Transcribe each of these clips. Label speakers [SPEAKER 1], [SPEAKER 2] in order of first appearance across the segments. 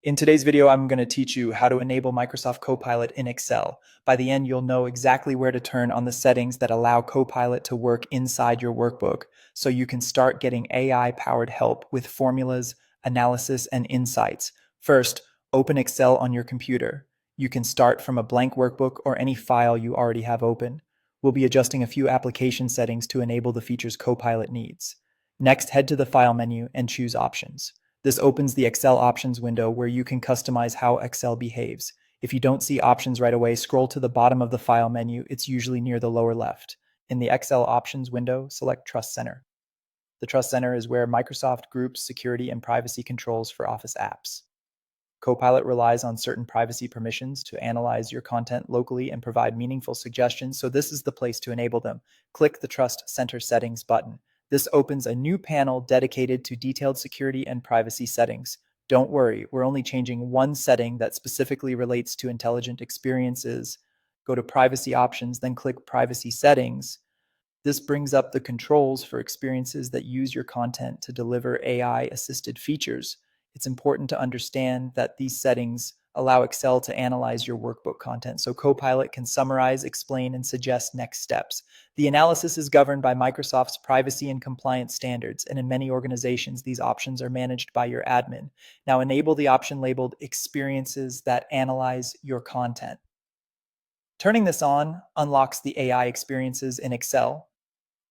[SPEAKER 1] In today's video, I'm going to teach you how to enable Microsoft Copilot in Excel. By the end, you'll know exactly where to turn on the settings that allow Copilot to work inside your workbook so you can start getting AI-powered help with formulas, analysis, and insights. First, open Excel on your computer. You can start from a blank workbook or any file you already have open. We'll be adjusting a few application settings to enable the features Copilot needs. Next, head to the File menu and choose Options. This opens the Excel options window where you can customize how Excel behaves. If you don't see options right away, scroll to the bottom of the File menu. It's usually near the lower left. In the Excel options window, select Trust Center. The Trust Center is where Microsoft groups security and privacy controls for Office apps. Copilot relies on certain privacy permissions to analyze your content locally and provide meaningful suggestions, so this is the place to enable them. Click the Trust Center Settings button. This opens a new panel dedicated to detailed security and privacy settings. Don't worry, we're only changing one setting that specifically relates to intelligent experiences. Go to Privacy Options, then click Privacy Settings. This brings up the controls for experiences that use your content to deliver AI-assisted features. It's important to understand that these settings allow Excel to analyze your workbook content, so Copilot can summarize, explain, and suggest next steps. The analysis is governed by Microsoft's privacy and compliance standards, and in many organizations, these options are managed by your admin. Now enable the option labeled Experiences that analyze your content. Turning this on unlocks the AI experiences in Excel,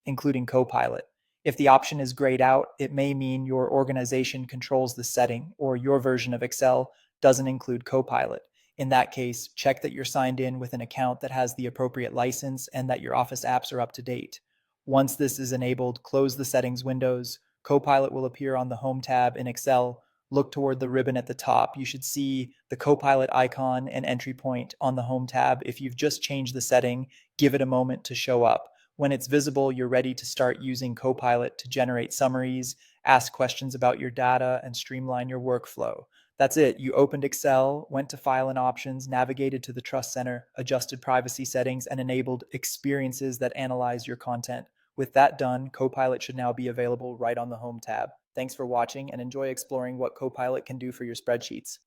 [SPEAKER 1] including Copilot. If the option is grayed out, it may mean your organization controls the setting or your version of Excel doesn't include Copilot. In that case, check that you're signed in with an account that has the appropriate license and that your Office apps are up to date. Once this is enabled, close the settings windows. Copilot will appear on the Home tab in Excel. Look toward the ribbon at the top. You should see the Copilot icon and entry point on the Home tab. If you've just changed the setting, give it a moment to show up. When it's visible, you're ready to start using Copilot to generate summaries, ask questions about your data, and streamline your workflow. That's it. You opened Excel, went to File and Options, navigated to the Trust Center, adjusted privacy settings, and enabled experiences that analyze your content. With that done, Copilot should now be available right on the Home tab. Thanks for watching and enjoy exploring what Copilot can do for your spreadsheets.